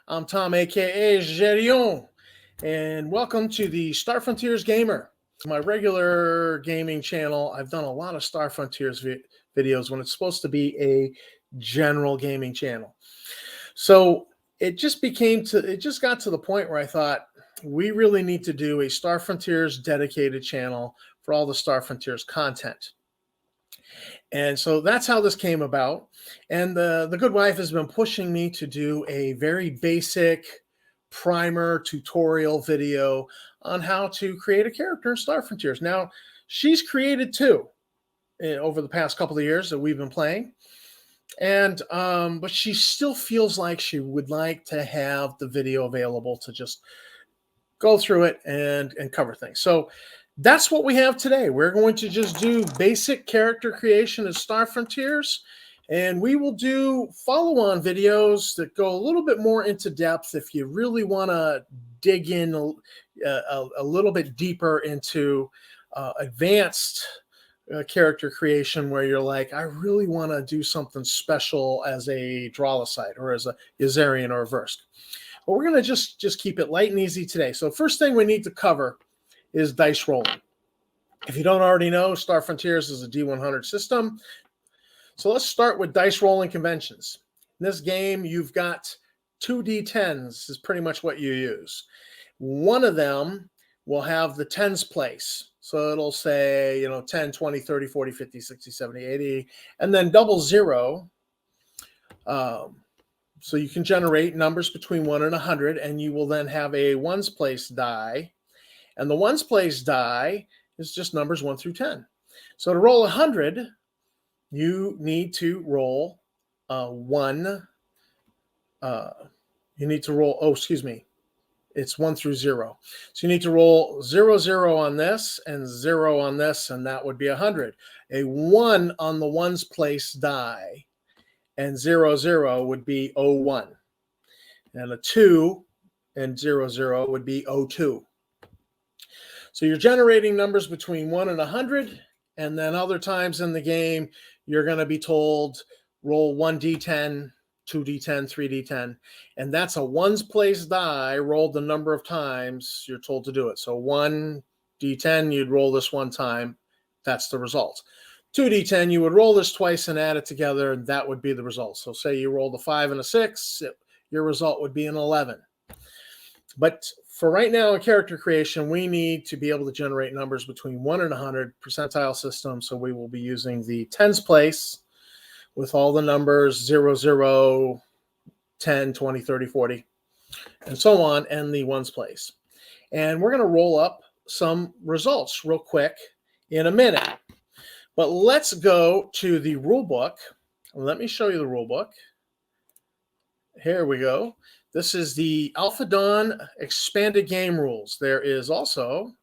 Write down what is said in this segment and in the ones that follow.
I'm Tom, aka Gerion, and welcome to the Star Frontiers Gamer. My regular gaming channel. I've done a lot of Star Frontiers videos when it's supposed to be a general gaming channel. So it just got to the point where I thought we really need to do a Star Frontiers dedicated channel for all the Star Frontiers content. And so that's how this came about. And the good wife has been pushing me to do a very basic primer tutorial video on how to create a character in Star Frontiers. Now, she's created two over the past couple of years that we've been playing. And but she still feels like she would like to have the video available to just go through it and cover things. So that's what we have today. We're going to just do basic character creation in Star Frontiers, and we will do follow-on videos that go a little bit more into depth if you really want to dig in a little bit deeper into advanced character creation, where you're like, I really want to do something special as a Dralosite or as a Yazarian or a Versk. But we're going to just keep it light and easy today. So first thing we need to cover is dice rolling. If you don't already know, Star Frontiers is a D100 system. So let's start with dice rolling conventions. In this game, you've got 2 D10s is pretty much what you use. One of them will have the tens place. So it'll say, 10, 20, 30, 40, 50, 60, 70, 80, and then double zero. So you can generate numbers between 1 and 100, and you will then have a ones place die. And the ones place die is just numbers 1 through 10. So to roll 100, you need to roll it's 1 through 0. So you need to roll 0, 0 on this and 0 on this, and that would be 100. A 1 on the ones place die, and 0, 0 would be 01. And a 2 and 0, 0 would be 02. So you're generating numbers between 1 and 100, and then other times in the game, you're going to be told roll 1d10, 2d10, 3d10, and that's a ones place die rolled the number of times you're told to do it. So 1d10, you'd roll this one time. That's the result. 2d10, you would roll this twice and add it together, and that would be the result. So say you rolled a 5 and a 6, your result would be an 11. But for right now in character creation, we need to be able to generate numbers between 1 and 100 percentile system. So we will be using the tens place with all the numbers 0, 0, 10, 20, 30, 40, and so on, and the ones place. And we're going to roll up some results real quick in a minute. But let's go to the rule book. Let me show you the rule book. Here we go. This is the Alpha Dawn expanded game rules. There is also,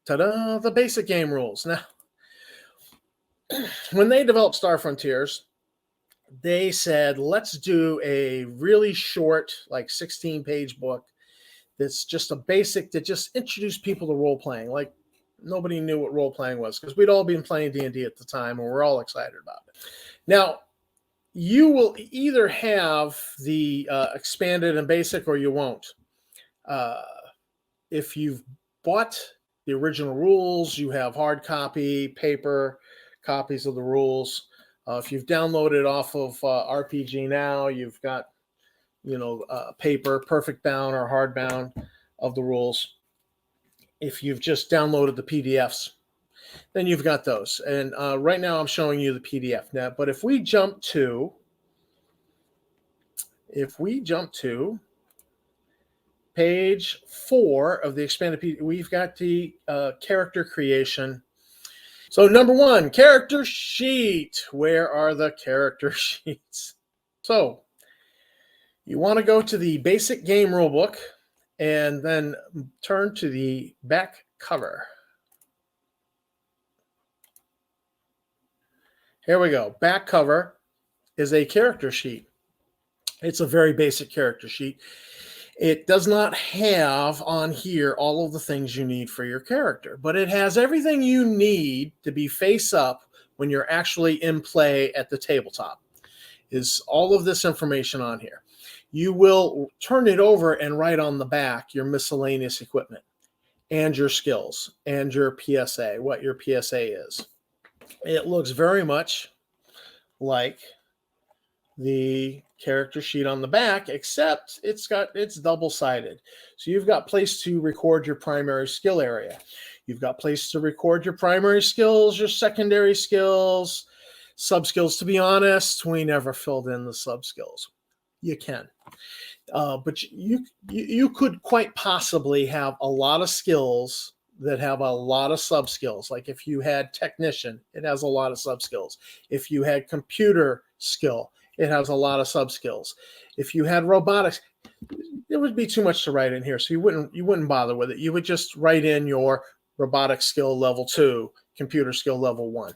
ta-da, the basic game rules. Now, when they developed Star Frontiers, they said, let's do a really short, like 16-page book that's just a basic, that just introduced people to role-playing. Like, nobody knew what role-playing was because we'd all been playing D&D at the time, and we're all excited about it. Now, you will either have the expanded and basic, or you won't. If you've bought the original rules, you have hard copy, paper copies of the rules. If you've downloaded off of RPG Now, you've got, paper, perfect bound or hardbound of the rules. If you've just downloaded the PDFs, then you've got those. And right now I'm showing you the PDF. Now, but if we jump to page 4 of the expanded PDF, we've got the character creation. So number 1, character sheet. Where are the character sheets? So you want to go to the basic game rulebook and then turn to the back cover. Here we go. Back cover is a character sheet. It's a very basic character sheet. It does not have on here all of the things you need for your character, but it has everything you need to be face up when you're actually in play at the tabletop. is all of this information on here. You will turn it over and write on the back your miscellaneous equipment and your skills and your PSA, what your PSA is. It looks very much like the character sheet on the back, except it's double-sided. So you've got place to record your primary skill area. You've got place to record your primary skills, your secondary skills, sub-skills. To be honest, we never filled in the sub-skills. You can. But you could quite possibly have a lot of skills that have a lot of sub-skills. Like if you had technician, it has a lot of sub-skills. If you had computer skill, it has a lot of sub-skills. If you had robotics, it would be too much to write in here, so you wouldn't bother with it. You would just write in your robotics skill level 2, computer skill level 1.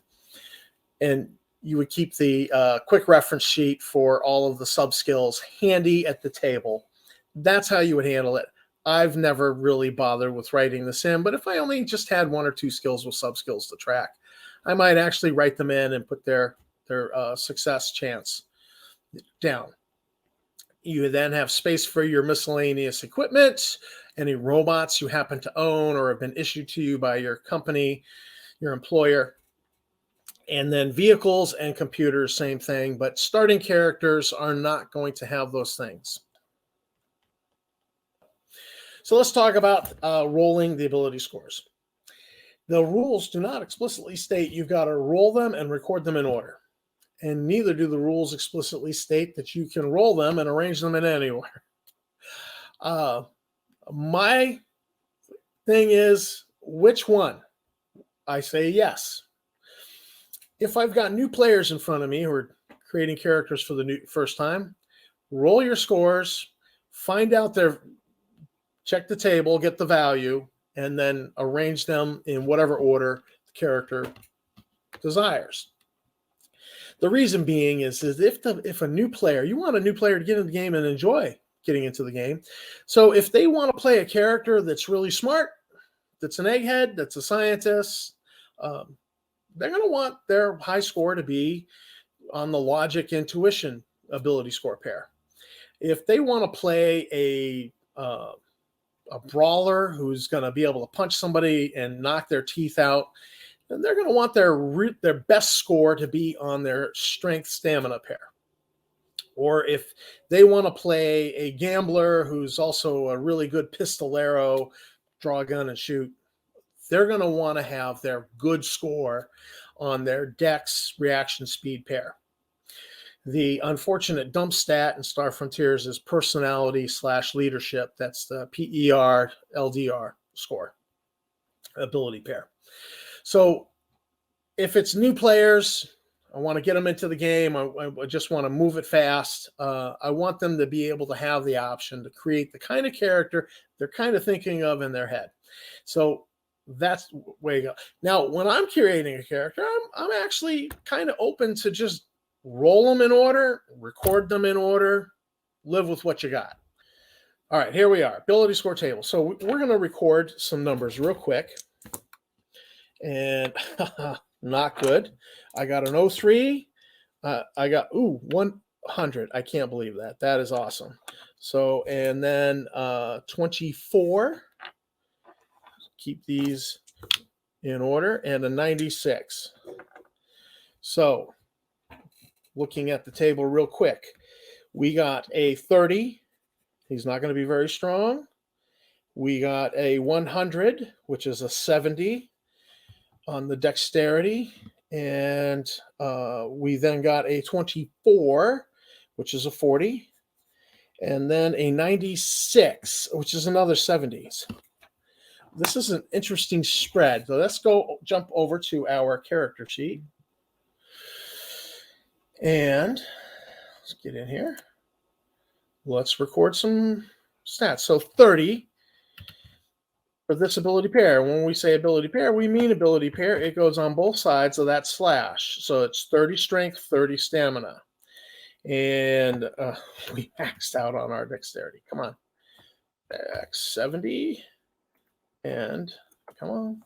And you would keep the quick reference sheet for all of the sub-skills handy at the table. That's how you would handle it. I've never really bothered with writing this in, but if I only just had 1 or 2 skills with sub-skills to track, I might actually write them in and put their success chance down. You then have space for your miscellaneous equipment, any robots you happen to own or have been issued to you by your company, your employer. And then vehicles and computers, same thing, but starting characters are not going to have those things. So let's talk about rolling the ability scores. The rules do not explicitly state you've got to roll them and record them in order. And neither do the rules explicitly state that you can roll them and arrange them in any order. My thing is, which one? I say yes. If I've got new players in front of me who are creating characters for the first time, roll your scores, find out check the table, get the value, and then arrange them in whatever order the character desires. The reason being is if a new player, you want a new player to get in the game and enjoy getting into the game. So if they want to play a character that's really smart, that's an egghead, that's a scientist, they're going to want their high score to be on the logic intuition ability score pair. If they want to play a brawler who's going to be able to punch somebody and knock their teeth out, then they're going to want their best score to be on their strength stamina pair. Or if they want to play a gambler who's also a really good pistolero, draw a gun and shoot, they're going to want to have their good score on their dex reaction speed pair. The unfortunate dump stat in Star Frontiers is personality / leadership. That's the PER LDR score, ability pair. So if it's new players, I want to get them into the game. I just want to move it fast. I want them to be able to have the option to create the kind of character they're kind of thinking of in their head. So that's the way to go. Now, when I'm creating a character, I'm actually kind of open to just roll them in order, record them in order, live with what you got. All right, here we are, ability score table. So we're going to record some numbers real quick. And not good. I got an 03. I got 100. I can't believe that. That is awesome. So, and then 24. Keep these in order, and a 96. So, looking at the table real quick, we got a 30. He's not going to be very strong. We got a 100, which is a 70 on the dexterity, and we then got a 24, which is a 40, and then a 96, which is another 70s. This is an interesting spread. So let's jump over to our character sheet, and let's get in here. Let's record some stats. So 30 for this ability pair. When we say ability pair, we mean ability pair. It goes on both sides of that slash. So it's 30 strength, 30 stamina. And we maxed out on our dexterity. Come on. 70. And come on.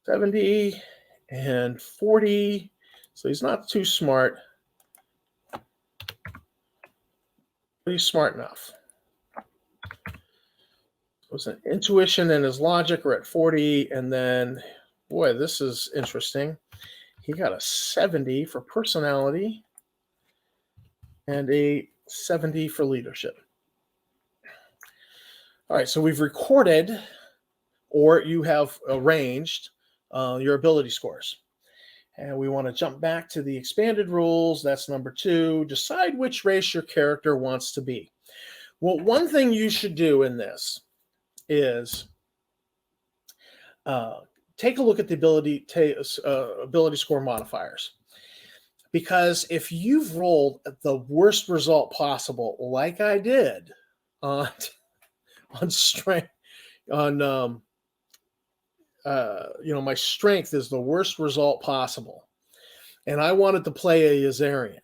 70 and 40. So he's not too smart. He's smart enough. Was an intuition and his logic are at 40, and then, boy, this is interesting. He got a 70 for personality and a 70 for leadership. All right, so we've recorded, or you have arranged your ability scores. And we want to jump back to the expanded rules. That's number 2. Decide which race your character wants to be. Well, one thing you should do in this is take a look at the ability score modifiers. Because if you've rolled the worst result possible, like I did on strength, on my strength is the worst result possible, and I wanted to play a Yazarian,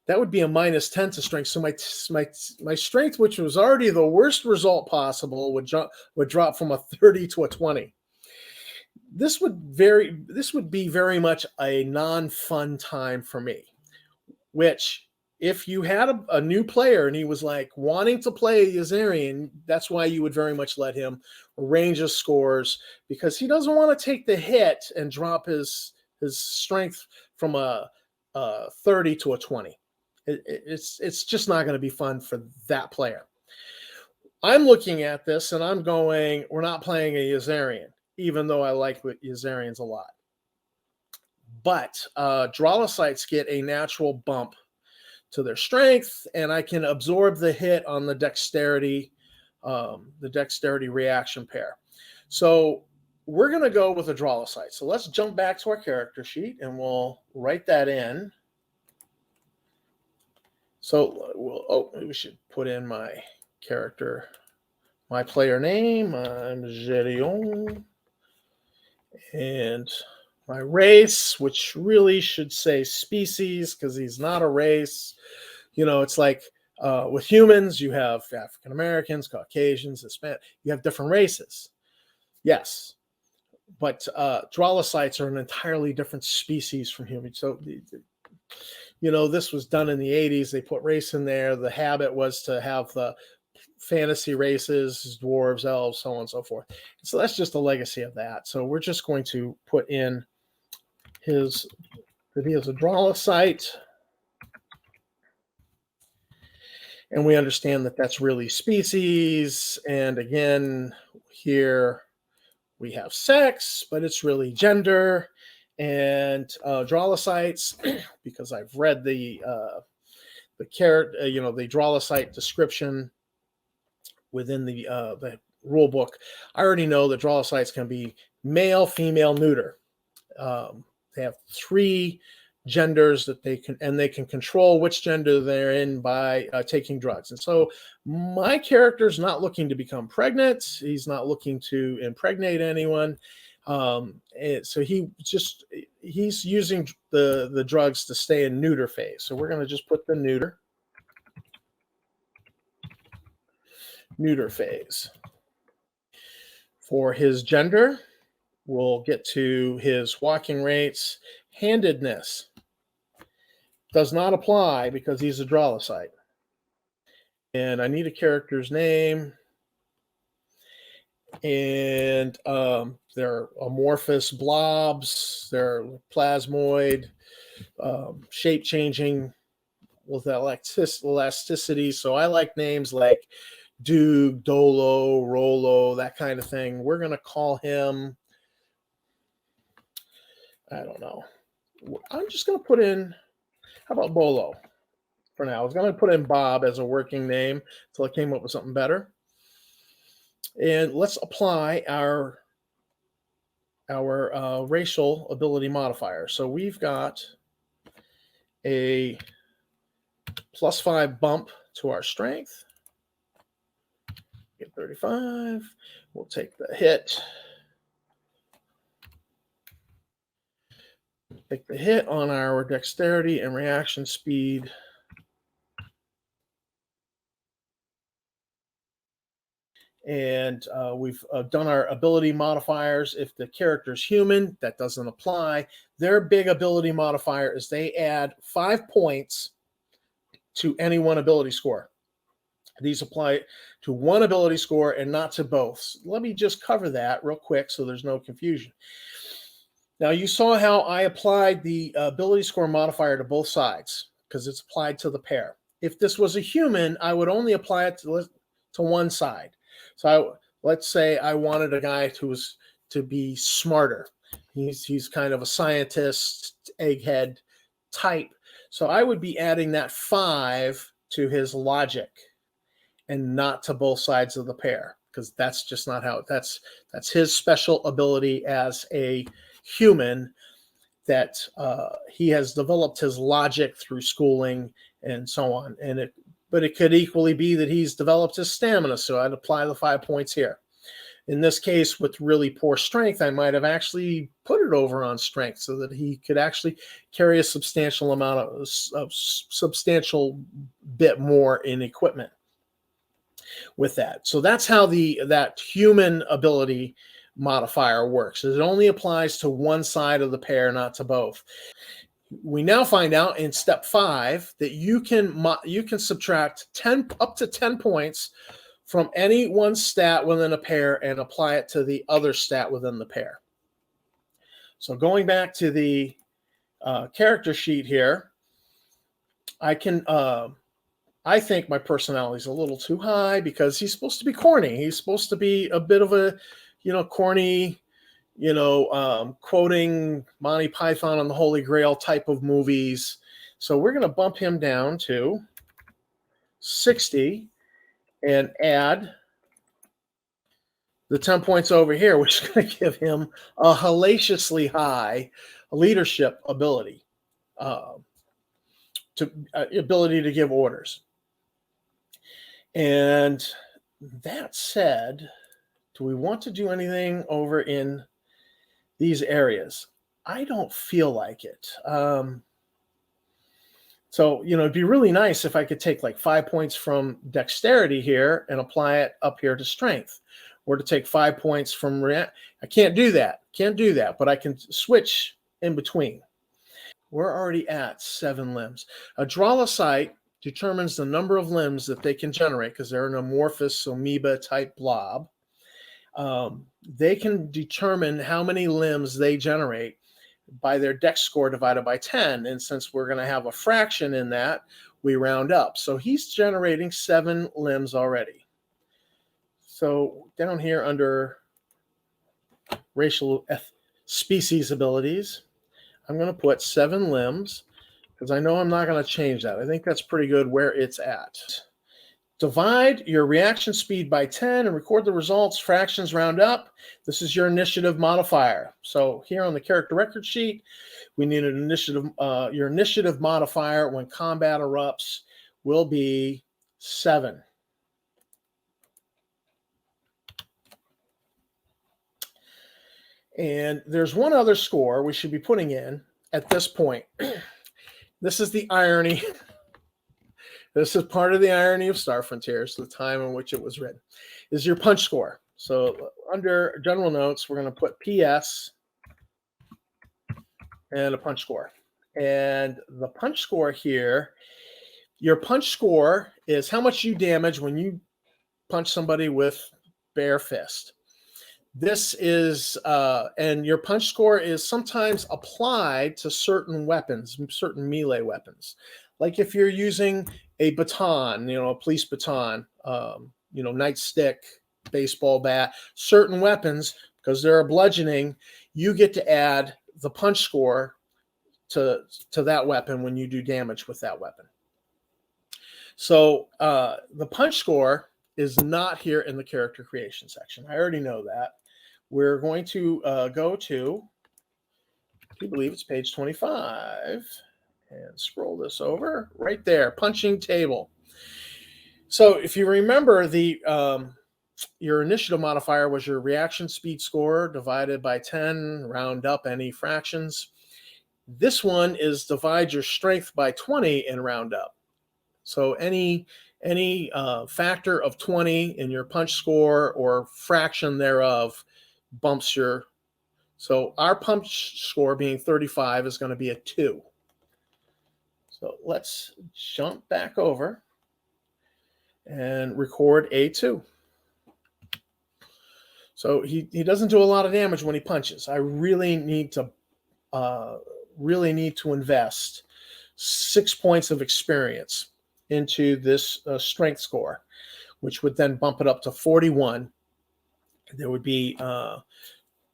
that would be a -10 to strength. So my strength, which was already the worst result possible, would drop from a 30 to a 20. This would be very much a non-fun time for me, which if you had a new player and he was like wanting to play a Yazarian, that's why you would very much let him arrange his scores, because he doesn't want to take the hit and drop his strength from a 30 to a 20. It's just not going to be fun for that player. I'm looking at this and I'm going, we're not playing a Yazarian, even though I like Yazarians a lot. But Drolocytes get a natural bump to their strength, and I can absorb the hit on the dexterity reaction pair. So we're going to go with a Drolocyte. So let's jump back to our character sheet, and we'll write that in. So we should put in my character, my player name. I'm Gerion, and my race, which really should say species, because he's not a race. It's like with humans, you have African Americans, Caucasians, Hispanic. You have different races. Yes. But Drolocytes are an entirely different species from humans. So, this was done in the 80s. They put race in there. The habit was to have the fantasy races, dwarves, elves, so on and so forth. So that's just a legacy of that. So we're just going to put in that he has a Drolocyte. And we understand that that's really species. And again, here we have sex, but it's really gender. And Drolocytes, because I've read the Drolocyte description within the rule book, I already know that Drolocytes can be male, female, neuter. They have 3 genders that they can control which gender they're in by taking drugs. And so my character's not looking to become pregnant. He's not looking to impregnate anyone. So he's using the drugs to stay in neuter phase. So we're going to just put the neuter phase. For his gender, we'll get to his walking rates. Handedness does not apply because he's a Drolocyte. And I need a character's name. And they're amorphous blobs. They're plasmoid, shape-changing with elasticity. So I like names like Duke, Dolo, Rolo, that kind of thing. We're going to call him, I don't know. I'm just going to put in, how about Bolo for now? I was going to put in Bob as a working name until I came up with something better. And let's apply our racial ability modifier. So we've got a +5 bump to our strength. Get 35. We'll take the hit. Take the hit on our dexterity and reaction speed. And we've done our ability modifiers. If the character's human, that doesn't apply. Their big ability modifier is they add 5 points to any one ability score. These apply to one ability score and not to both. Let me just cover that real quick so there's no confusion. Now, you saw how I applied the ability score modifier to both sides because it's applied to the pair. If this was a human, I would only apply it to one side. So let's say I wanted a guy to be smarter. He's kind of a scientist, egghead type. So I would be adding that 5 to his logic and not to both sides of the pair, because that's just not how that's his special ability as a human, that he has developed his logic through schooling and so on. But it could equally be that he's developed his stamina, so I'd apply the 5 points here. In this case, with really poor strength, I might have actually put it over on strength so that he could actually carry a substantial amount of substantial bit more in equipment with that. So that's how that human ability modifier works. It only applies to one side of the pair, not to both. We now find out in step 5 that you can subtract up to 10 points from any one stat within a pair and apply it to the other stat within the pair. So going back to the character sheet here, I think my personality is a little too high because he's supposed to be corny. He's supposed to be a bit of a, corny, quoting Monty Python and the Holy Grail type of movies. So we're going to bump him down to 60 and add the 10 points over here, which is going to give him a hellaciously high leadership ability, ability to give orders. And that said, do we want to do anything over in these areas? I don't feel like it. So, it'd be really nice if I could take like 5 points from dexterity here and apply it up here to strength, or to take 5 points from I can't do that. But I can switch in between. We're already at 7 limbs. A Dralocyte determines the number of limbs that they can generate because they're an amorphous amoeba type blob. They can determine how many limbs they generate by their dex score divided by 10. And since we're going to have a fraction in that, we round up. So he's generating 7 limbs already. So down here under racial species abilities, I'm going to put 7 limbs because I know I'm not going to change that. I think that's pretty good where it's at. Divide your reaction speed by 10 and record the results. Fractions round up. This is your initiative modifier. So here on the character record sheet, we need an initiative. Your initiative modifier when combat erupts will be 7. And there's one other score we should be putting in at this point. This is the irony. This is part of the irony of Star Frontiers, the time in which it was written, is your punch score. So under general notes, we're going to put PS and a punch score. And the punch score here, your punch score is how much you damage when you punch somebody with bare fist. This is, and your punch score is sometimes applied to certain weapons, certain melee weapons. Like if you're using a baton, a police baton, nightstick, baseball bat, certain weapons, because they're a bludgeoning, you get to add the punch score to that weapon when you do damage with that weapon. So the punch score is not here in the character creation section. I already know that. We're going to go to, I believe it's page 25, and scroll this over right there, punching table. So if you remember, your initiative modifier was your reaction speed score divided by 10, round up any fractions. This one is divide your strength by 20 and round up. So any factor of 20 in your punch score or fraction thereof bumps your. So our punch score being 35 is going to be a 2. So let's jump back over and record A2. So he doesn't do a lot of damage when he punches. I really need to invest 6 points of experience into this strength score, which would then bump it up to 41. There would be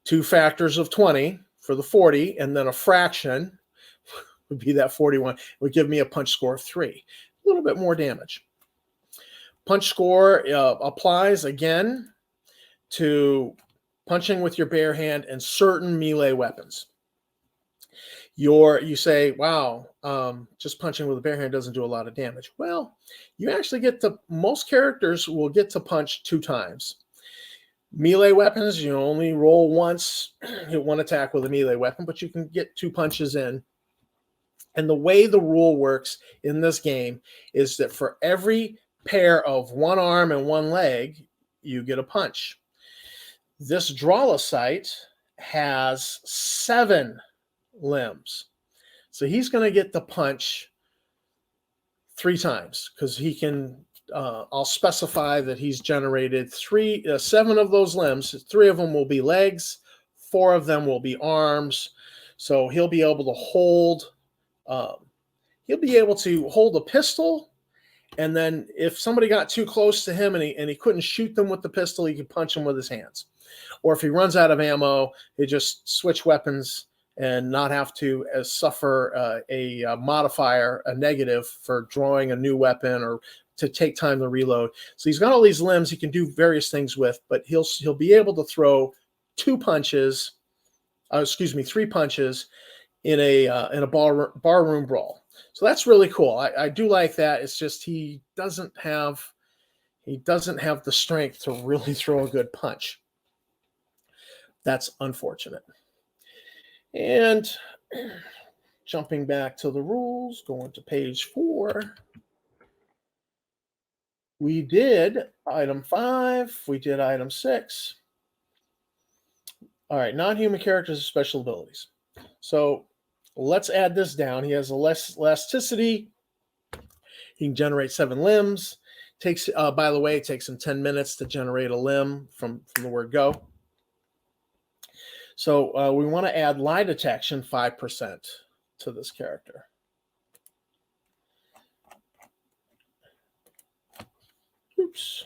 2 factors of 20 for the 40, and then a fraction would be that 41. It would give me a punch score of 3. A little bit more damage. Punch score applies again to punching with your bare hand and certain melee weapons. You say, wow, just punching with a bare hand doesn't do a lot of damage. Well, you actually most characters will get to punch 2 times. Melee weapons, you only roll once, hit 1 attack with a melee weapon, but you can get 2 punches in. And the way the rule works in this game is that for every pair of 1 arm and 1 leg, you get a punch. This Drollicite has 7 limbs. So he's going to get the punch 3 times because he can, I'll specify that he's generated 7 of those limbs. 3 of them will be legs, 4 of them will be arms. So he'll be able to hold a pistol, and then if somebody got too close to him and he couldn't shoot them with the pistol, he could punch them with his hands. Or if he runs out of ammo, he just switch weapons and not have to suffer a modifier, a negative for drawing a new weapon or to take time to reload. So he's got all these limbs he can do various things with, but he'll be able to throw 3 punches in a barroom brawl. So that's really cool. I do like that. It's just he doesn't have the strength to really throw a good punch. That's unfortunate. And jumping back to the rules, going to page 4. We did item 5. We did item 6. All right, non-human characters with special abilities. So let's add this down. He has a less elasticity. He can generate 7 limbs. By the way, it takes him 10 minutes to generate a limb from the word go. So we want to add lie detection 5% to this character. Oops.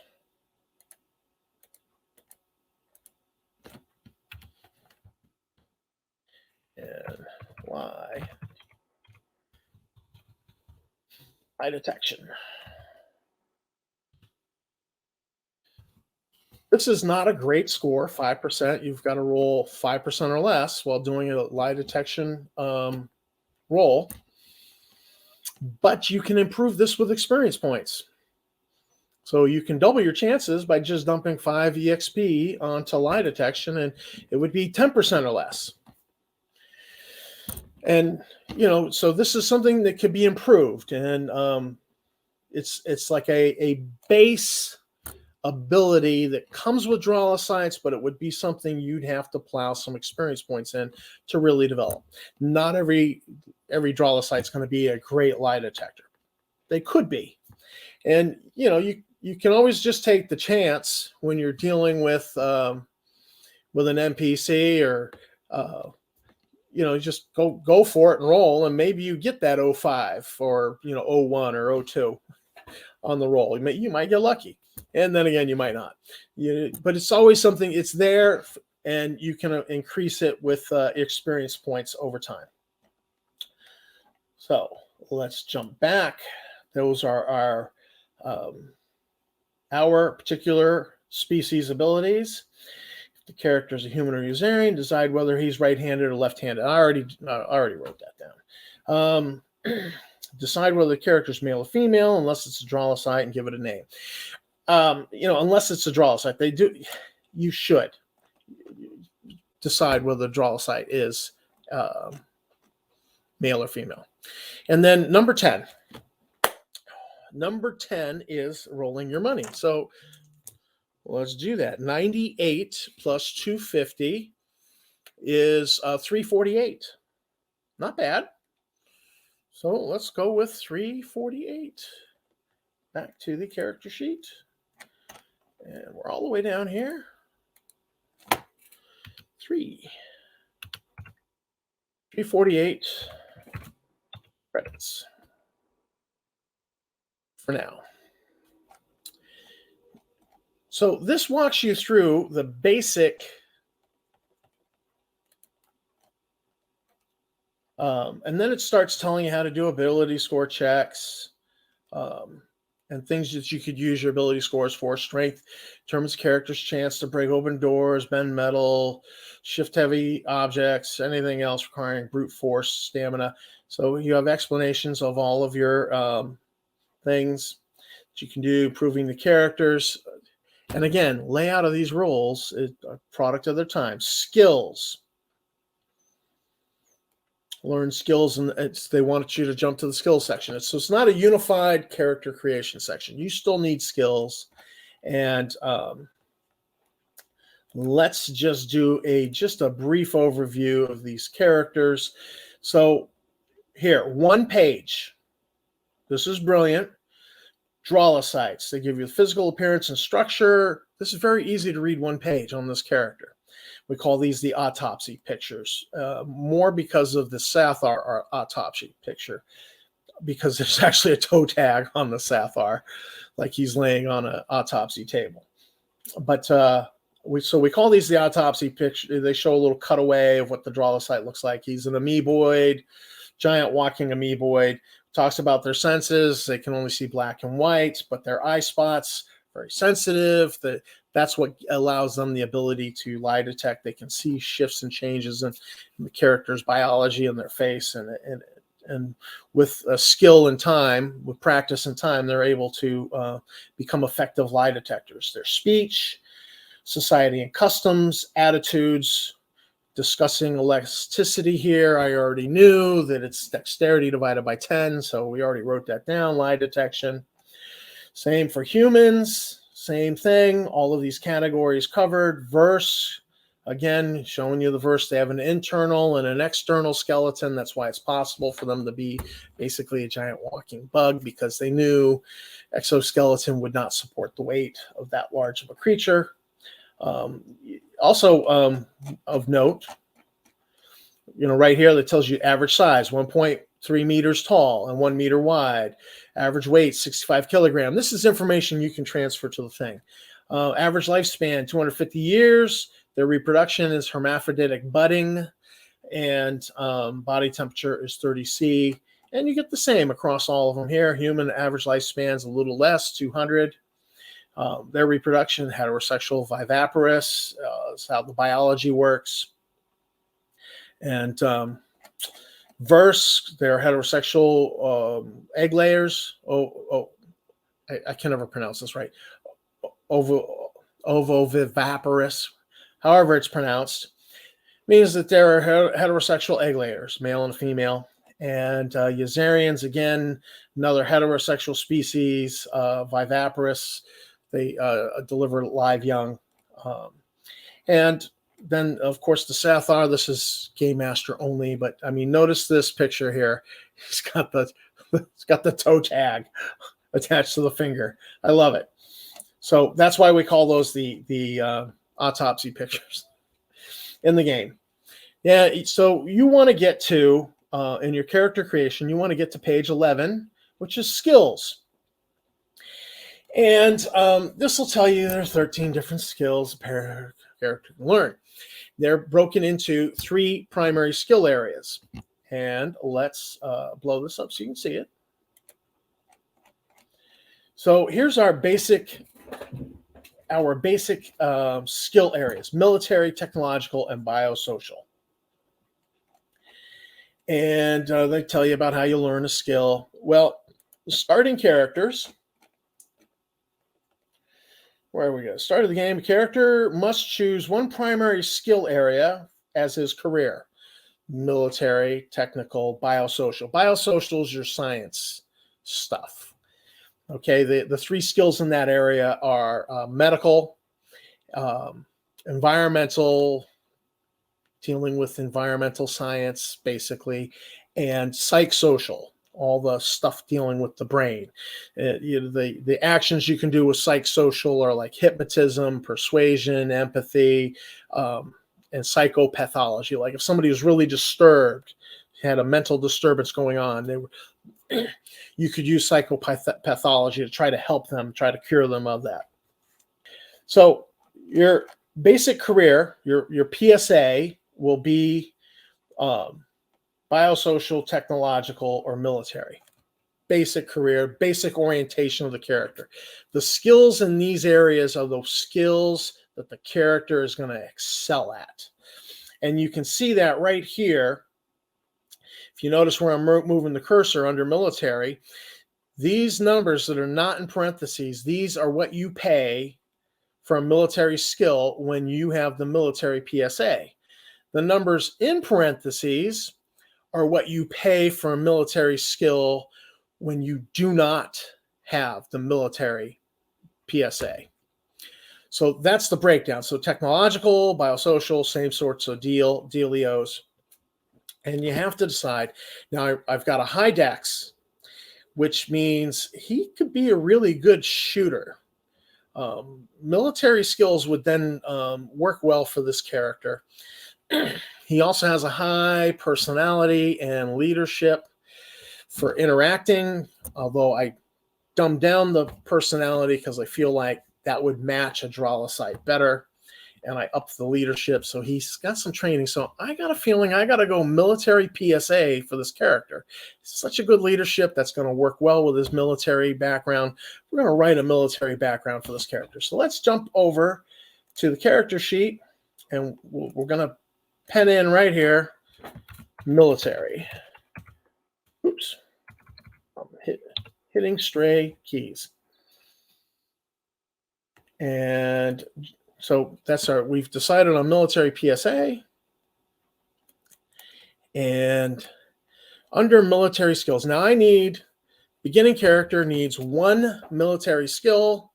And lie detection. This is not a great score, 5%. You've got to roll 5% or less while doing a lie detection roll. But you can improve this with experience points. So you can double your chances by just dumping 5 EXP onto lie detection, and it would be 10% or less. And, so this is something that could be improved. And it's like a base ability that comes with Drolicites, but it would be something you'd have to plow some experience points in to really develop. Not every Drolicite is going to be a great lie detector. They could be. And, you can always just take the chance when you're dealing with an NPC or, just go for it and roll, and maybe you get that 05 or, 01 or 02 on the roll. You might get lucky. And then again, you might not. But it's always something, it's there, and you can increase it with experience points over time. So let's jump back. Those are our particular species abilities. If the character is a human or Usarian, decide whether he's right-handed or left-handed. I already wrote that down. Decide whether the character is male or female, unless it's a Drolicite, and give it a name. Unless it's a Drolicite, you should decide whether the Drolicite is male or female. And then number 10. Number 10 is rolling your money. So let's do that. 98 plus 250 is 348. Not bad. So let's go with 348. back to the character sheet. And we're all the way down here. 348 credits for now. So this walks you through the basic and then it starts telling you how to do ability score checks and things that you could use your ability scores for. Strength determines character's chance to break open doors, bend metal, shift heavy objects, anything else requiring brute force, stamina. So you have explanations of all of your things that you can do, improving the characters. And again, layout of these roles is a product of their time. Skills. Learn skills, and they want you to jump to the skills section. So it's not a unified character creation section. You still need skills. And let's just do just a brief overview of these characters. So here, one page. This is brilliant. Drawlicites. They give you the physical appearance and structure. This is very easy to read one page on this character. We call these the autopsy pictures, more because of the Sathar autopsy picture, because there's actually a toe tag on the Sathar, like he's laying on an autopsy table. But we call these the autopsy picture. They show a little cutaway of what the Drawlicite looks like. He's an amoeboid, giant walking amoeboid. Talks about their senses. They can only see black and white, but their eye spots very sensitive. That's what allows them the ability to lie detect. They can see shifts and changes in the character's biology in their face, and with skill and time, with practice and time, they're able to become effective lie detectors. Their speech, society and customs, attitudes. Discussing elasticity here, I already knew that it's dexterity divided by 10, so we already wrote that down. Lie detection. Same for humans, same thing. All of these categories covered. Verse, again, showing you the verse. They have an internal and an external skeleton. That's why it's possible for them to be basically a giant walking bug, because they knew exoskeleton would not support the weight of that large of a creature. Also of note, right here that tells you average size, 1.3 meters tall and 1 meter wide. Average weight, 65 kilograms. This is information you can transfer to the thing. Average lifespan, 250 years. Their reproduction is hermaphroditic budding, and body temperature is 30 C. And you get the same across all of them here. Human average lifespan is a little less, 200. Their reproduction, heterosexual viviparous, is how the biology works. And verse, they're heterosexual egg layers. I can never pronounce this right. Ovoviviparous, however it's pronounced, means that there are heterosexual egg layers, male and female. And Yazarians, again, another heterosexual species, viviparous. They deliver live young. And then, of course, the Sathar, this is Game Master only, but I mean, notice this picture here. He's got the toe tag attached to the finger. I love it. So that's why we call those the autopsy pictures in the game. Yeah, so you want to get to, in your character creation, you want to get to page 11, which is skills. And this will tell you there are 13 different skills a character can learn. They're broken into 3 primary skill areas. And let's blow this up so you can see it. So here's our basic skill areas: military, technological, and biosocial. And they tell you about how you learn a skill. Well, starting characters. Where we go? Start of the game. Character must choose one primary skill area as his career: military, technical, biosocial. Biosocial is your science stuff. Okay, the 3 skills in that area are medical, environmental, dealing with environmental science, basically, and psychosocial, all the stuff dealing with the brain. The actions you can do with psychosocial are like hypnotism, persuasion, empathy, and psychopathology. Like if somebody was really disturbed, had a mental disturbance going on, you could use psychopathology to try to help them, try to cure them of that. So your basic career, your PSA will be biosocial, technological, or military. Basic career, basic orientation of the character. The skills in these areas are those skills that the character is going to excel at. And you can see that right here. If you notice where I'm moving the cursor under military, these numbers that are not in parentheses, these are what you pay for a military skill when you have the military PSA. The numbers in parentheses are what you pay for a military skill when you do not have the military PSA. So that's the breakdown. So technological, biosocial, same sorts of dealios. And you have to decide. Now, I've got a high dex, which means he could be a really good shooter. Military skills would then work well for this character. He also has a high personality and leadership for interacting, although I dumbed down the personality because I feel like that would match a Dralosite better. And I upped the leadership, so he's got some training. So I got a feeling I got to go military PSA for this character. Such a good leadership that's going to work well with his military background. We're going to write a military background for this character. So let's jump over to the character sheet, and we're going to pen in right here, military. Oops, I'm hitting stray keys. And so that's we've decided on military PSA. And under military skills, now beginning character needs one military skill.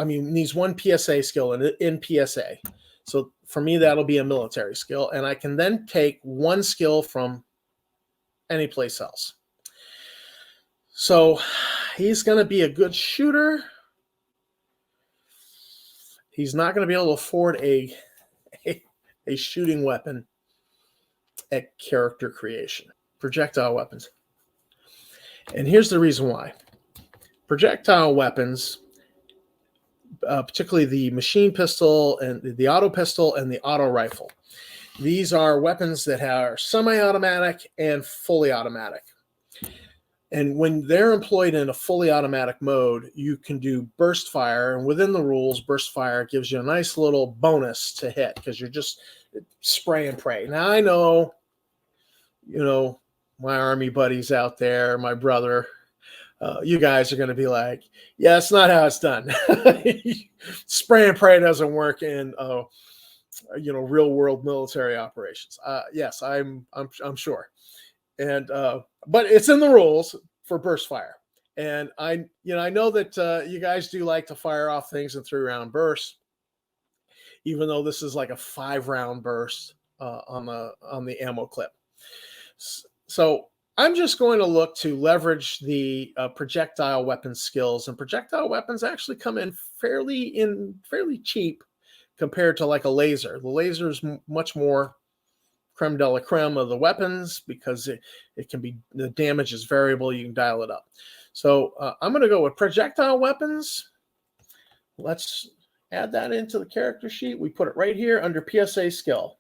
Needs one PSA skill in PSA. So for me, that'll be a military skill. And I can then take one skill from any place else. So he's going to be a good shooter. He's not going to be able to afford a shooting weapon at character creation. Projectile weapons. And here's the reason why. Projectile weapons, particularly the machine pistol and the auto pistol and the auto rifle. These are weapons that are semi-automatic and fully automatic. And when they're employed in a fully automatic mode, you can do burst fire. And within the rules, burst fire gives you a nice little bonus to hit because you're just spray and pray. Now, I know, my Army buddies out there, my brother, you guys are going to be like, yeah, that's not how it's done. Spray and pray doesn't work in, real world military operations. Yes, I'm sure. And but it's in the rules for burst fire, and I know that you guys do like to fire off things in 3-round bursts, even though this is like a 5-round burst on the ammo clip. So I'm just going to look to leverage the projectile weapon skills, and projectile weapons actually come in fairly cheap compared to like a laser. The laser is much more creme de la creme of the weapons because it can be, the damage is variable. You can dial it up. So I'm going to go with projectile weapons. Let's add that into the character sheet. We put it right here under PSA skill.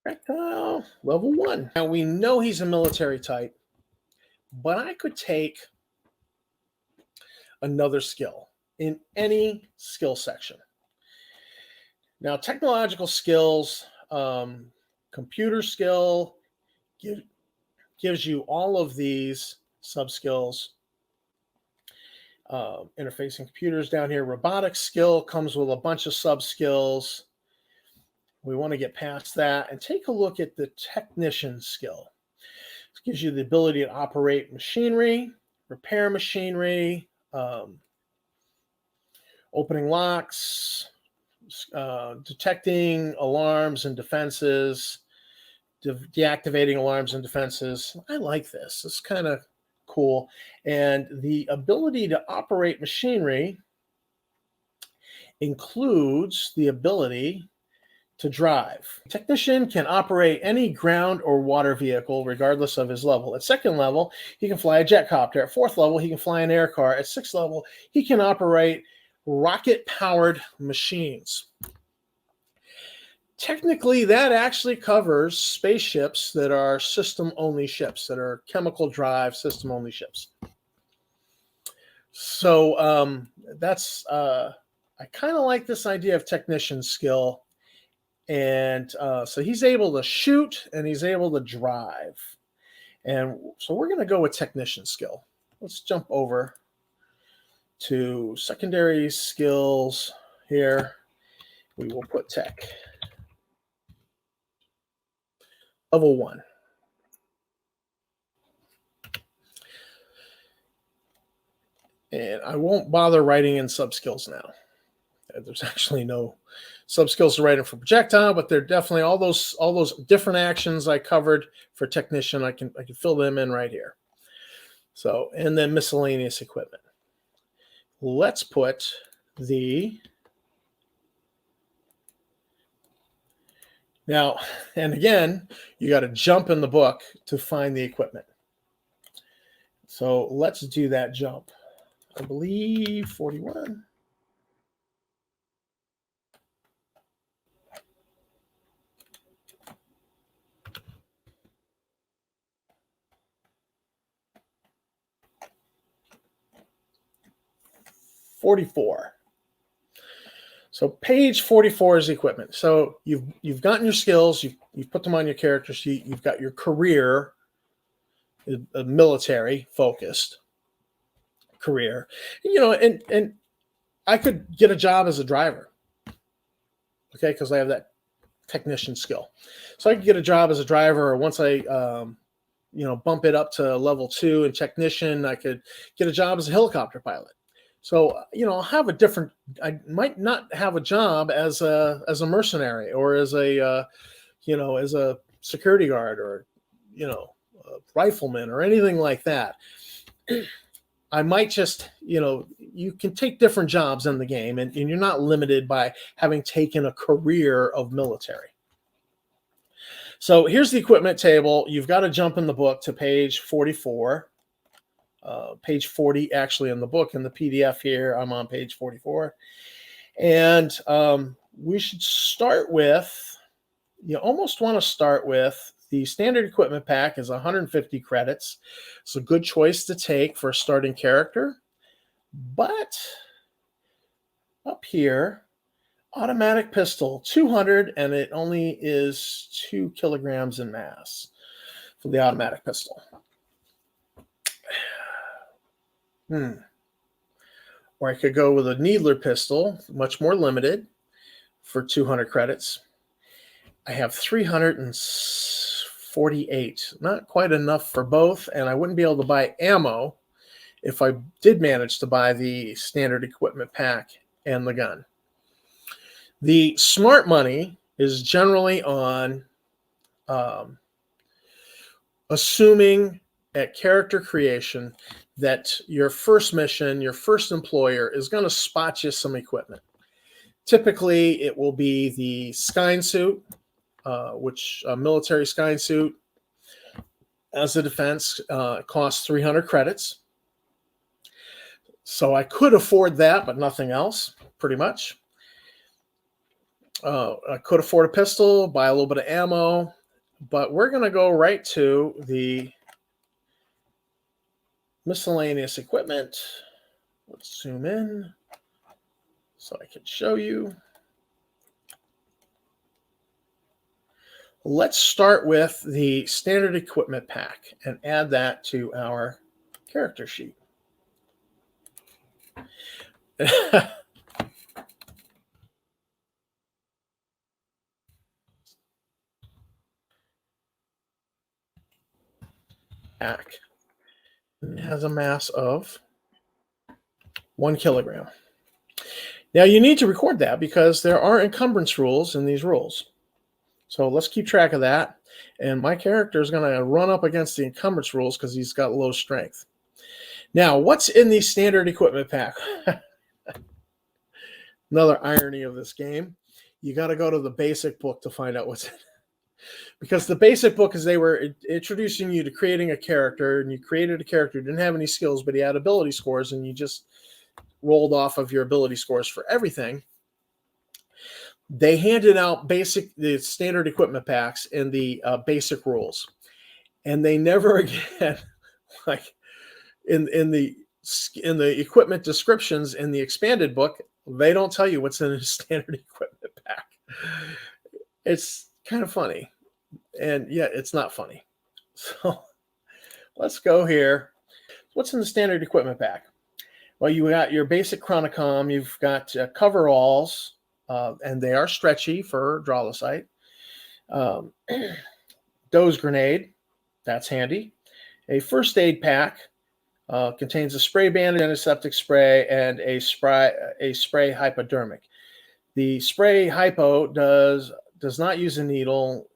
Projectile level 1. Now we know he's a military type, but I could take another skill in any skill section. Now, technological skills, computer skill gives you all of these sub-skills. Interfacing computers down here. Robotics skill comes with a bunch of sub-skills. We want to get past that and take a look at the technician skill. It gives you the ability to operate machinery, repair machinery, opening locks, detecting alarms and defenses, deactivating alarms and defenses. I like this. It's kind of cool. And the ability to operate machinery includes the ability to drive. A technician can operate any ground or water vehicle regardless of his level. At second level, he can fly a jet copter. At fourth level, he can fly an air car. At sixth level, he can operate rocket-powered machines. Technically, that actually covers spaceships that are system-only ships, that are chemical drive system-only ships. So that's I kind of like this idea of technician skill. And so he's able to shoot and he's able to drive. And so we're going to go with technician skill. Let's jump over to secondary skills here. We will put tech. Level 1. And I won't bother writing in sub-skills now. There's actually no sub-skills to write in for projectile, but they're definitely all those different actions I covered for technician. I can fill them in right here. So, and then miscellaneous equipment. Let's put the now, and again, you got to jump in the book to find the equipment. So let's do that jump. I believe 41. .44. So page 44 is equipment. So you've gotten your skills, you've put them on your character sheet, you've got your career, a military focused career. You know, and I could get a job as a driver. Okay, because I have that technician skill. So I could get a job as a driver, or once I bump it up to level 2 in technician, I could get a job as a helicopter pilot. So, I'll have I might not have a job as a mercenary or as a security guard or, a rifleman or anything like that. I might just, you can take different jobs in the game and you're not limited by having taken a career of military. So here's the equipment table. You've got to jump in the book to page 44. Page 40 actually in the book. In the PDF here, I'm on page 44. And we should start with, you almost want to start with the standard equipment pack is 150 credits. It's a good choice to take for a starting character. But up here, automatic pistol, 200, and it only is 2 kilograms in mass for the automatic pistol. Or I could go with a needler pistol, much more limited, for 200 credits. I have 348, not quite enough for both, and I wouldn't be able to buy ammo if I did manage to buy the standard equipment pack and the gun. The smart money is generally on assuming at character creation that your first mission, your first employer is going to spot you some equipment. Typically, it will be the Skyne suit, which a military Skyne suit as a defense costs 300 credits. So I could afford that, but nothing else, pretty much. I could afford a pistol, buy a little bit of ammo, but we're going to go right to the miscellaneous equipment. Let's zoom in so I can show you. Let's start with the standard equipment pack and add that to our character sheet. Pack. It has a mass of 1 kilogram. Now you need to record that because there are encumbrance rules in these rules. So let's keep track of that. And my character is going to run up against the encumbrance rules because he's got low strength. Now, what's in the standard equipment pack? Another irony of this game. You got to go to the basic book to find out what's in it. Because the basic book is they were introducing you to creating a character, and you created a character who didn't have any skills, but he had ability scores, and you just rolled off of your ability scores for everything. They handed out the standard equipment packs in the basic rules, and they never again, like in the equipment descriptions in the expanded book, they don't tell you what's in a standard equipment pack. It's kind of funny, and yet it's not funny. So let's go here. What's in the standard equipment pack? Well, you got your basic chronicom. You've got coveralls. And they are stretchy for Dralosite. Doze grenade, that's handy. A first aid pack contains a spray bandage, antiseptic spray, and a spray hypodermic. The spray hypo does not use a needle.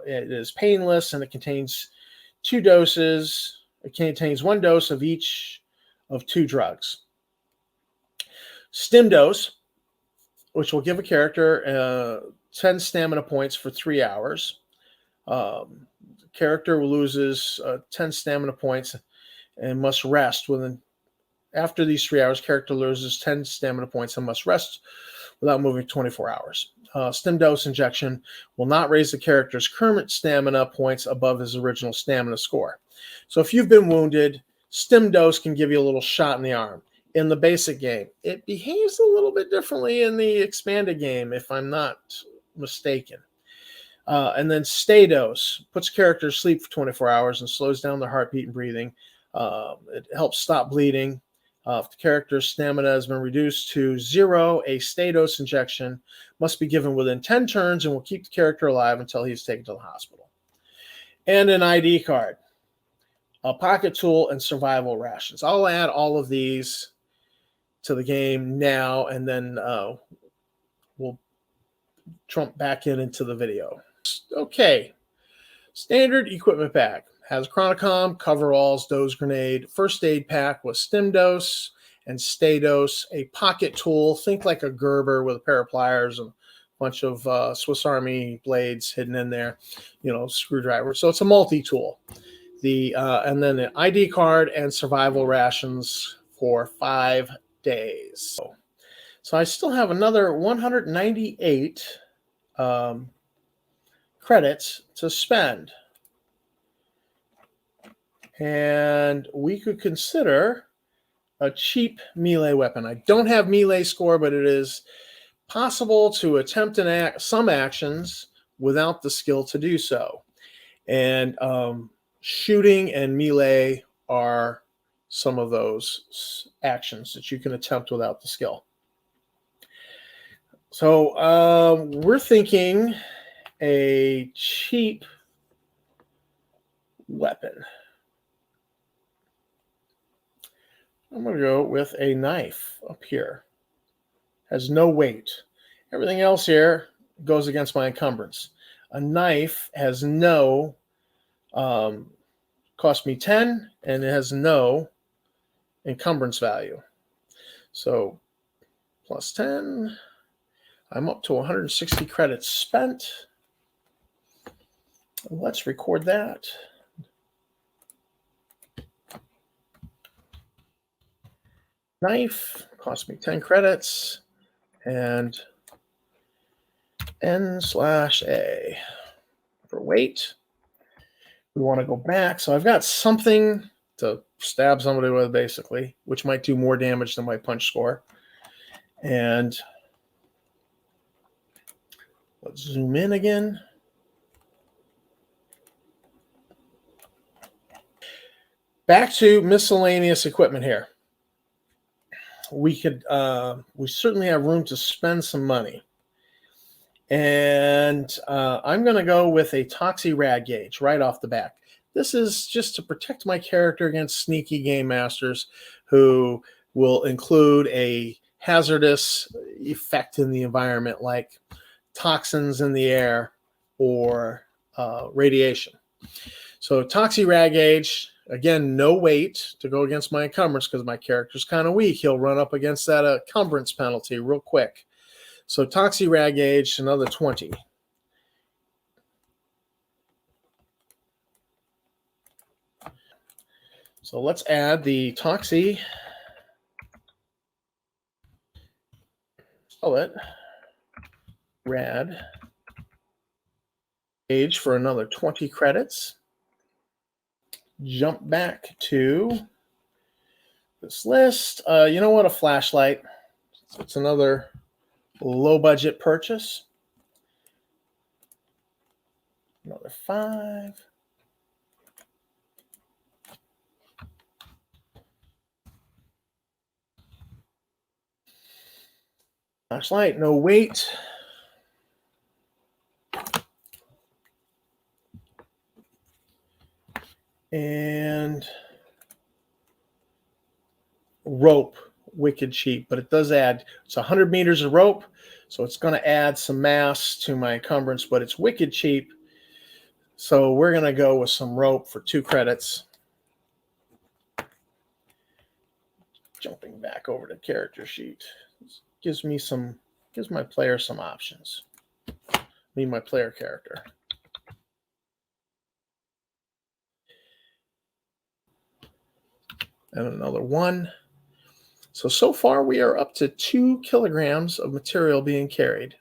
It is painless, and it contains 2 doses. It contains 1 dose of each of 2 drugs. Stim dose, which will give a character 10 stamina points for 3 hours. The character loses 10 stamina points and must rest after these 3 hours. Character loses 10 stamina points and must rest without moving 24 hours. Stim dose injection will not raise the character's current stamina points above his original stamina score. So if you've been wounded, stim dose can give you a little shot in the arm. In the basic game, it behaves a little bit differently in the expanded game, if I'm not mistaken. And then stay dose puts characters to sleep for 24 hours and slows down their heartbeat and breathing. It helps stop bleeding. If the character's stamina has been reduced to 0, a stay dose injection must be given within 10 turns and will keep the character alive until he is taken to the hospital. And an ID card, a pocket tool, and survival rations. I'll add all of these to the game now, and then we'll jump back into the video. Okay, standard equipment pack has chronicom, coveralls, doze grenade, first aid pack with stim dose and stay dose, a pocket tool, think like a Gerber with a pair of pliers and a bunch of Swiss Army blades hidden in there, screwdriver. So it's a multi-tool. And then an ID card and survival rations for 5 days. So I still have another 198 credits to spend. And we could consider a cheap melee weapon. I don't have melee score, but it is possible to attempt some actions without the skill to do so. And shooting and melee are some of those actions that you can attempt without the skill. So we're thinking a cheap weapon. I'm going to go with a knife up here. Has no weight. Everything else here goes against my encumbrance. A knife has no, cost me 10, and it has no encumbrance value. So plus 10, I'm up to 160 credits spent. Let's record that. Knife cost me 10 credits, and N/A for weight. We want to go back. So I've got something to stab somebody with, basically, which might do more damage than my punch score. And let's zoom in again. Back to miscellaneous equipment here. We certainly have room to spend some money. And I'm going to go with a Toxie Rad Gauge right off the bat. This is just to protect my character against sneaky game masters who will include a hazardous effect in the environment, like toxins in the air or radiation. So Toxie Ragage, again, no weight to go against my encumbrance because my character's kind of weak. He'll run up against that encumbrance penalty real quick. So Toxie Ragage, another 20. So let's add the Toxie Rad Age for another 20 credits. Jump back to this list. You know what? A flashlight. It's another low budget purchase. Another 5. Flashlight, no weight. And rope, wicked cheap, but it does add, it's 100 meters of rope, so it's going to add some mass to my encumbrance, but it's wicked cheap. So we're going to go with some rope for 2 credits. Jumping back over to character sheet. This gives my player some options. I mean, my player character. And another 1. So far we are up to 2 kilograms of material being carried.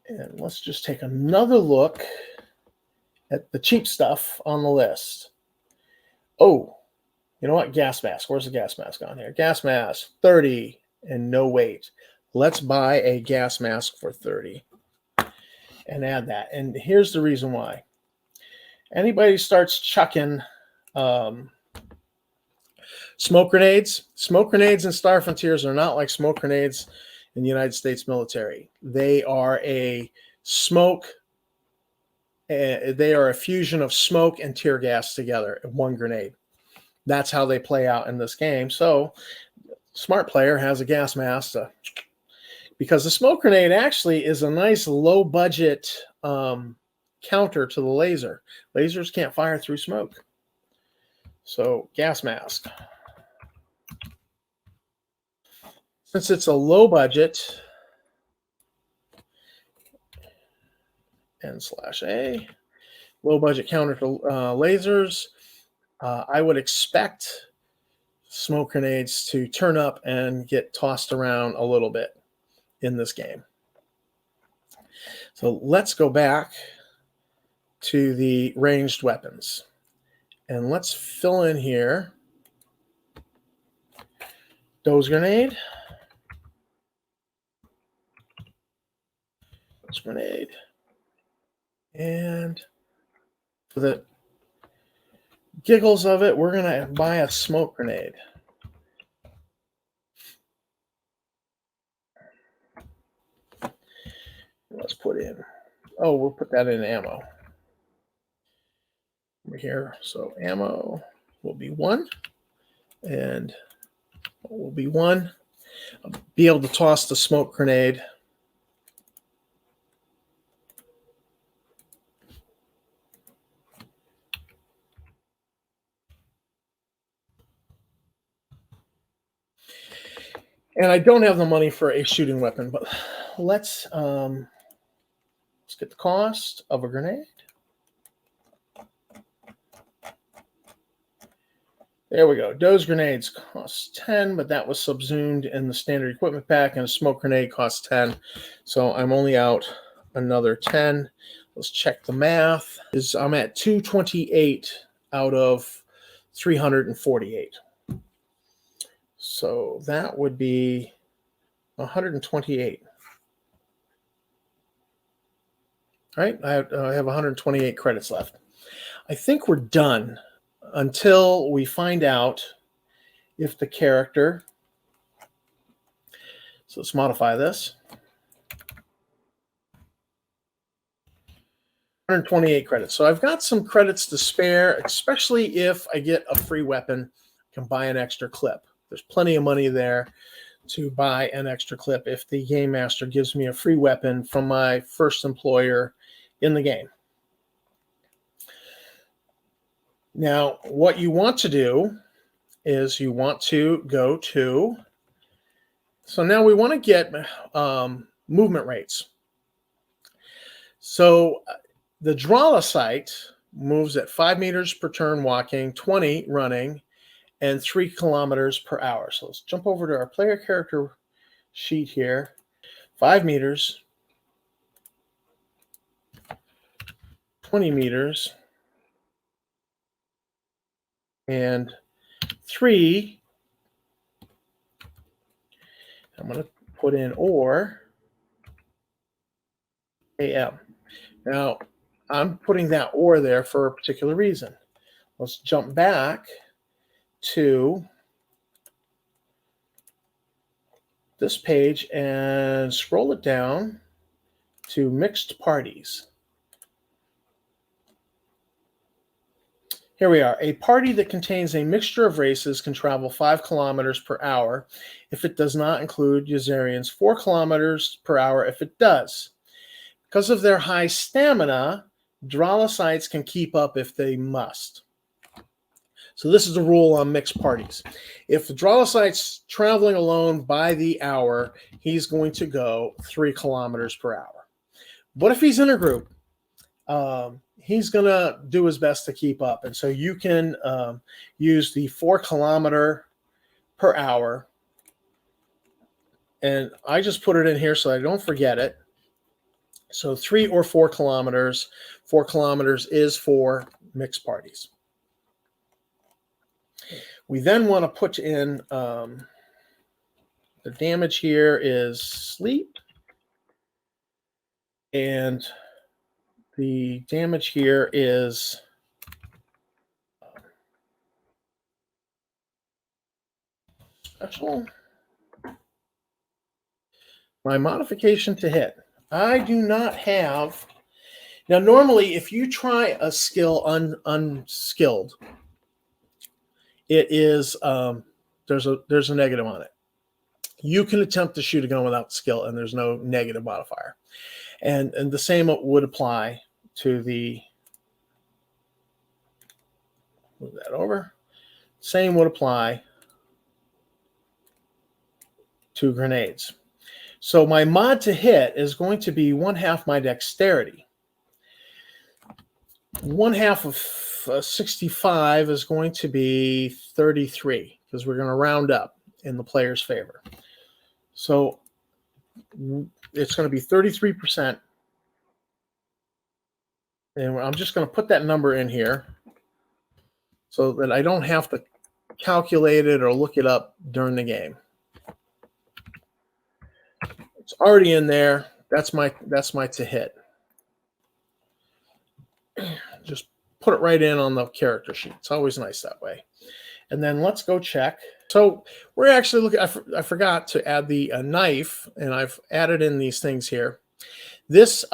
And let's just take another look at the cheap stuff on the list. Oh, you know what? Gas mask. Where's the gas mask on here? Gas mask, 30 and no weight. Let's buy a gas mask for 30 and add that. And here's the reason why. Anybody starts chucking smoke grenades. Smoke grenades in Star Frontiers are not like smoke grenades in the United States military. They are a fusion of smoke and tear gas together in one grenade. That's how they play out in this game. So smart player has a gas mask because the smoke grenade actually is a nice low budget counter to the laser. Lasers can't fire through smoke. So gas mask. Since it's a low budget, N/A, low budget counter to lasers, I would expect smoke grenades to turn up and get tossed around a little bit in this game. So let's go back to the ranged weapons. And let's fill in here. Doze grenade. Doze grenade. And for the giggles of it, we're going to buy a smoke grenade. Let's put in, we'll put that in ammo. Over here, so ammo will be 1, and will be 1. I'll be able to toss the smoke grenade. And I don't have the money for a shooting weapon, but let's get the cost of a grenade. There we go. Doze grenades cost 10, but that was subsumed in the standard equipment pack, and a smoke grenade costs 10. So I'm only out another 10. Let's check the math. I'm at 228 out of 348. So that would be 128. All right, I have 128 credits left. I think we're done until we find out if the character, so let's modify this. 128 credits. So I've got some credits to spare, especially if I get a free weapon, I can buy an extra clip. there's plenty of money there to buy an extra clip if the game master gives me a free weapon from my first employer in the game. Now, what you want to do is you want to go to, so now we want to get movement rates. So the Dralocyte moves at 5 meters per turn walking, 20 running, and 3 kilometers per hour. So let's jump over to our player character sheet here. 5 meters, 20 meters, and 3. I'm going to put in or AM. Now, I'm putting that or there for a particular reason. Let's jump back to this page and scroll it down to mixed parties. Here we are. A party that contains a mixture of races can travel 5 kilometers per hour if it does not include Usarians, 4 kilometers per hour if it does. Because of their high stamina, Dralocytes can keep up if they must. So this is the rule on mixed parties. If the Dralocyte's traveling alone by the hour, he's going to go 3 kilometers per hour. What if he's in a group? He's going to do his best to keep up. And so you can use the 4 kilometer per hour. And I just put it in here so I don't forget it. So 3 or 4 kilometers. 4 kilometers is for mixed parties. We then want to put in the damage here is sleep. And the damage here is special. My modification to hit. I do not have. Now, normally, if you try a skill unskilled, it is there's a negative on it. You can attempt to shoot a gun without skill, and there's no negative modifier. And the same would apply to the, move that over. Same would apply to grenades. So my mod to hit is going to be 1/2 my dexterity. 1/2 of 65 is going to be 33 because we're going to round up in the player's favor. So it's going to be 33%. And I'm just going to put that number in here so that I don't have to calculate it or look it up during the game. It's already in there. That's my to hit. Just put it right in on the character sheet. It's always nice that way. And then let's go check. So we're actually looking, I forgot to add the knife, and I've added in these things here. This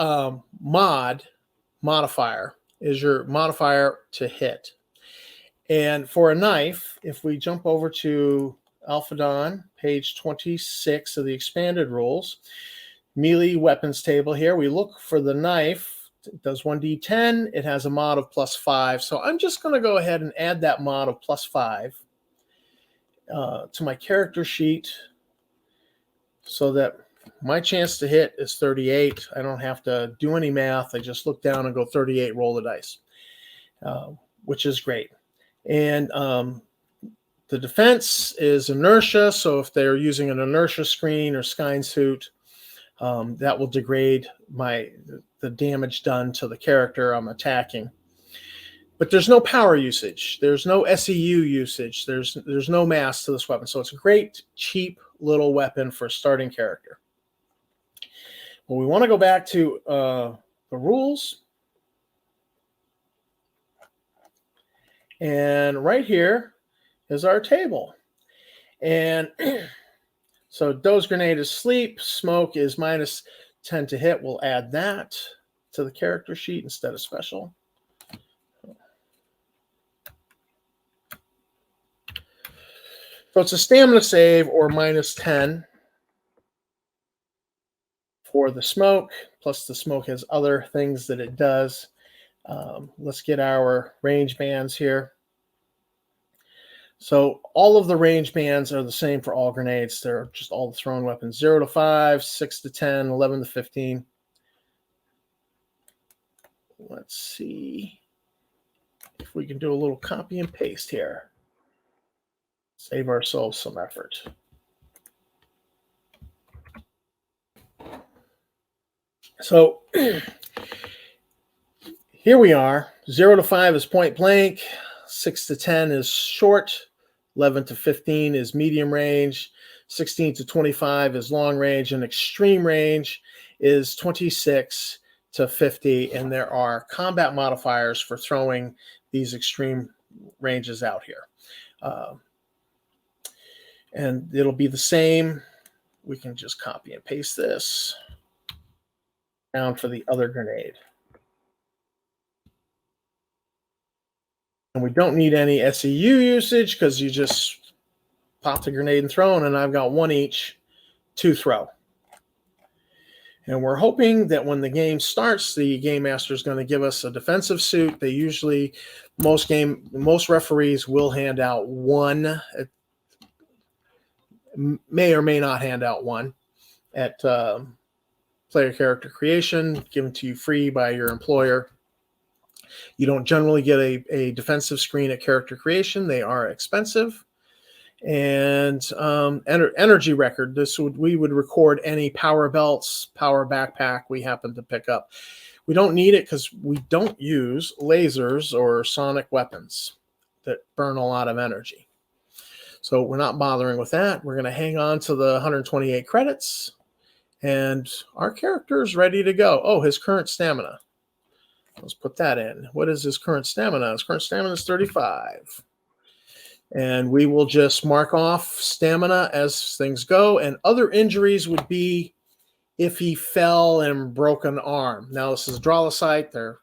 modifier is your modifier to hit. And for a knife, if we jump over to Alphadon, page 26 of the expanded rules, melee weapons table here, we look for the knife. It does 1d10. It has a mod of +5. So I'm just going to go ahead and add that mod of +5 to my character sheet so that my chance to hit is 38. I don't have to do any math. I just look down and go 38, roll the dice, which is great. And the defense is inertia. So if they're using an inertia screen or skyne suit, that will degrade the damage done to the character I'm attacking. But there's no power usage. There's no SEU usage. There's no mass to this weapon. So it's a great, cheap little weapon for a starting character. Well, we want to go back to the rules. And right here is our table. And so dose grenade is sleep. Smoke is -10 to hit. We'll add that to the character sheet instead of special. So it's a stamina save or -10 for the smoke, plus the smoke has other things that it does. Let's get our range bands here. So all of the range bands are the same for all grenades. They're just all the thrown weapons. 0 to 5, 6 to 10, 11 to 15. Let's see if we can do a little copy and paste here. Save ourselves some effort. So here we are. 0 to 5 is point blank. 6 to 10 is short. 11 to 15 is medium range. 16 to 25 is long range. And extreme range is 26 to 50. And there are combat modifiers for throwing these extreme ranges out here. And it'll be the same. We can just copy and paste this down for the other grenade. And we don't need any SEU usage because you just pop the grenade and throw, and I've got 1 each to throw. And we're hoping that when the game starts, the game master is going to give us a defensive suit. They usually, most referees will hand out 1. May or may not hand out 1 at player character creation, given to you free by your employer. You don't generally get a defensive screen at character creation. They are expensive. And energy record. We would record any power belts, power backpack we happen to pick up. We don't need it because we don't use lasers or sonic weapons that burn a lot of energy. So we're not bothering with that. We're going to hang on to the 128 credits. And our character is ready to go. Oh, his current stamina. Let's put that in. What is his current stamina? His current stamina is 35. And we will just mark off stamina as things go. And other injuries would be if he fell and broke an arm. Now, this is Drollicite. They're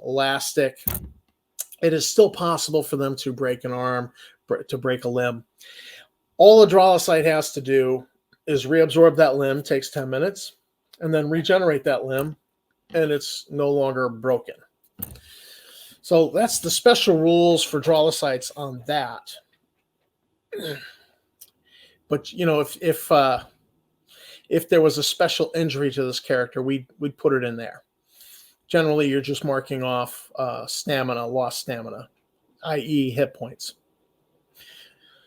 elastic. It is still possible for them to break an arm, to break a limb. All a Drollicite has to do is reabsorb that limb, takes 10 minutes, and then regenerate that limb, and it's no longer broken. So that's the special rules for Drolicites on that. But if there was a special injury to this character, we'd put it in there. Generally, you're just marking off stamina, lost stamina, i.e. hit points.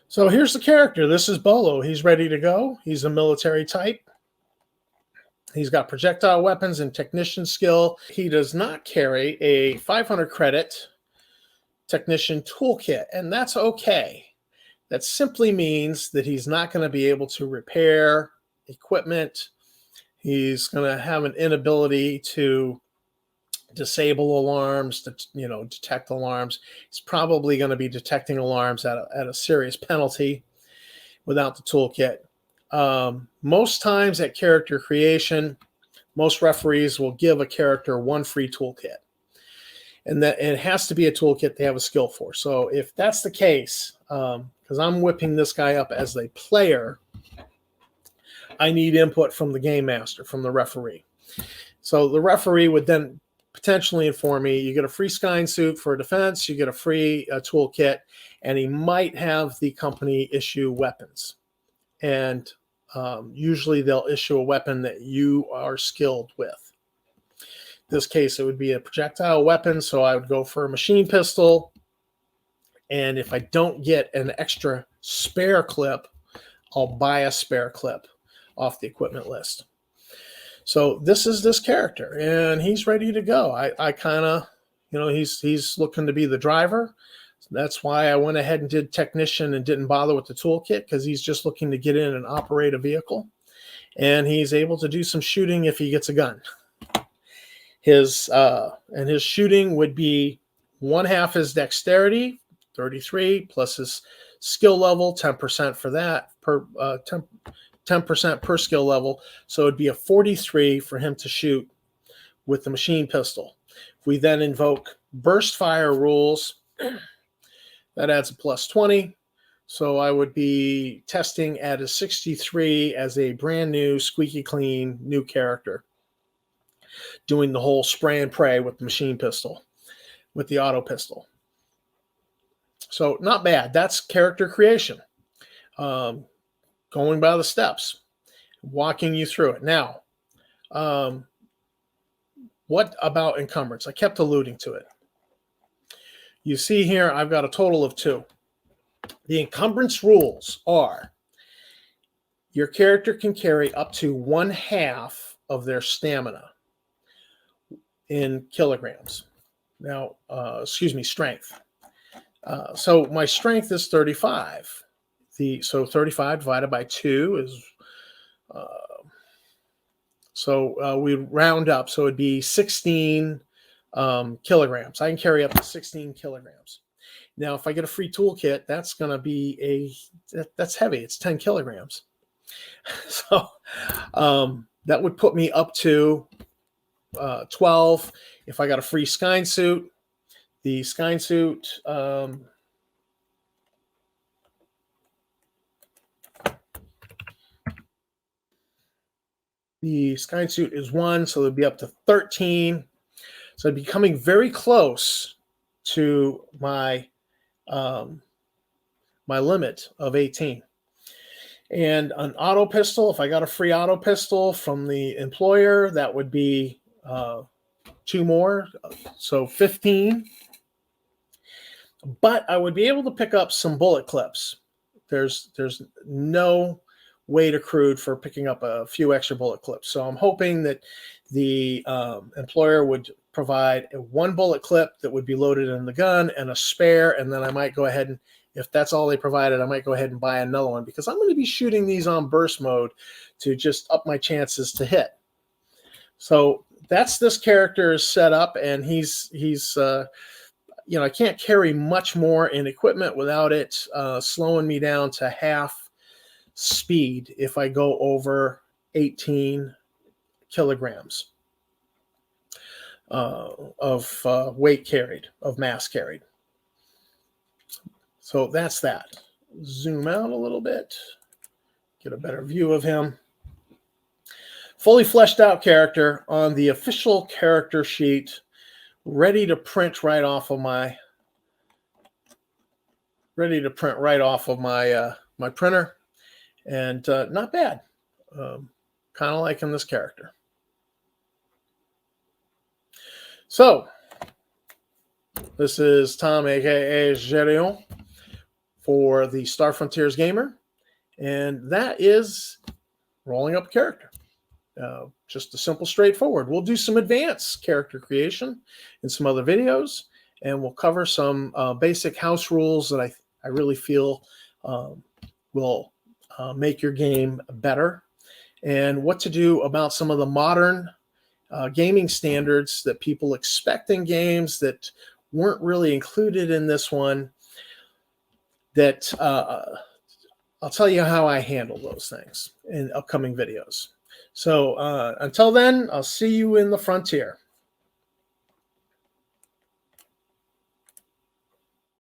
So here's the character. This is Bolo. He's ready to go. He's a military type. He's got projectile weapons and technician skill. He does not carry a 500 credit technician toolkit, and that's okay. That simply means that he's not going to be able to repair equipment. He's going to have an inability to disable alarms, detect alarms. He's probably going to be detecting alarms at a serious penalty without the toolkit. Most times at character creation, most referees will give a character 1 free toolkit. And that it has to be a toolkit they have a skill for. So if that's the case, because I'm whipping this guy up as a player, I need input from the game master, from the referee. So the referee would then potentially inform me, you get a free Skyne suit for defense, you get a free toolkit, and he might have the company issue weapons. And usually they'll issue a weapon that you are skilled with. In this case, it would be a projectile weapon, so I would go for a machine pistol. And if I don't get an extra spare clip, I'll buy a spare clip off the equipment list. So this is this character, and he's ready to go. I kind of, he's looking to be the driver. That's why I went ahead and did technician and didn't bother with the toolkit, because he's just looking to get in and operate a vehicle. And he's able to do some shooting if he gets a gun. His shooting would be 1/2 his dexterity, 33, plus his skill level, 10% for that, 10% per skill level. So it'd be a 43 for him to shoot with the machine pistol. If we then invoke burst fire rules, that adds a plus 20. So I would be testing at a 63 as a brand new, squeaky clean, new character, doing the whole spray and pray with the machine pistol, with the auto pistol. So not bad. That's character creation. Going by the steps, walking you through it. Now, what about encumbrance? I kept alluding to it. You see here, I've got a total of 2. The encumbrance rules are your character can carry up to 1/2 of their stamina in kilograms. Now, strength. So my strength is 35. So 35 divided by 2 is, we round up. So it'd be 16 kilograms. I can carry up to 16 kilograms. Now, if I get a free toolkit, that's going to be that's heavy. It's 10 kilograms. So that would put me up to 12. If I got a free Skyne suit, the Skyne suit, is 1, so it'd be up to 13. So I'd be coming very close to my my limit of 18. And an auto pistol, if I got a free auto pistol from the employer, that would be 2 more, so 15. But I would be able to pick up some bullet clips. There's no weight accrued for picking up a few extra bullet clips. So I'm hoping that the employer would provide 1 bullet clip that would be loaded in the gun and a spare, and then I might go ahead and, if that's all they provided, I might go ahead and buy another one, because I'm going to be shooting these on burst mode to just up my chances to hit. So that's this character's setup, and he's I can't carry much more in equipment without it slowing me down to half speed if I go over 18 kilograms of weight carried, of mass carried. So that's that. Zoom out a little bit, get a better view of him. Fully fleshed out character on the official character sheet, ready to print right off of my my printer, and not bad. Kind of liking this character. So this is Tom, aka Gerion, for the Star Frontiers Gamer, and that is rolling up a character. Just a simple, straightforward. We'll do some advanced character creation in some other videos, and we'll cover some basic house rules that I really feel will make your game better, and what to do about some of the modern gaming standards that people expect in games that weren't really included in this one. That I'll tell you how I handle those things in upcoming videos. So until then, I'll see you in the frontier.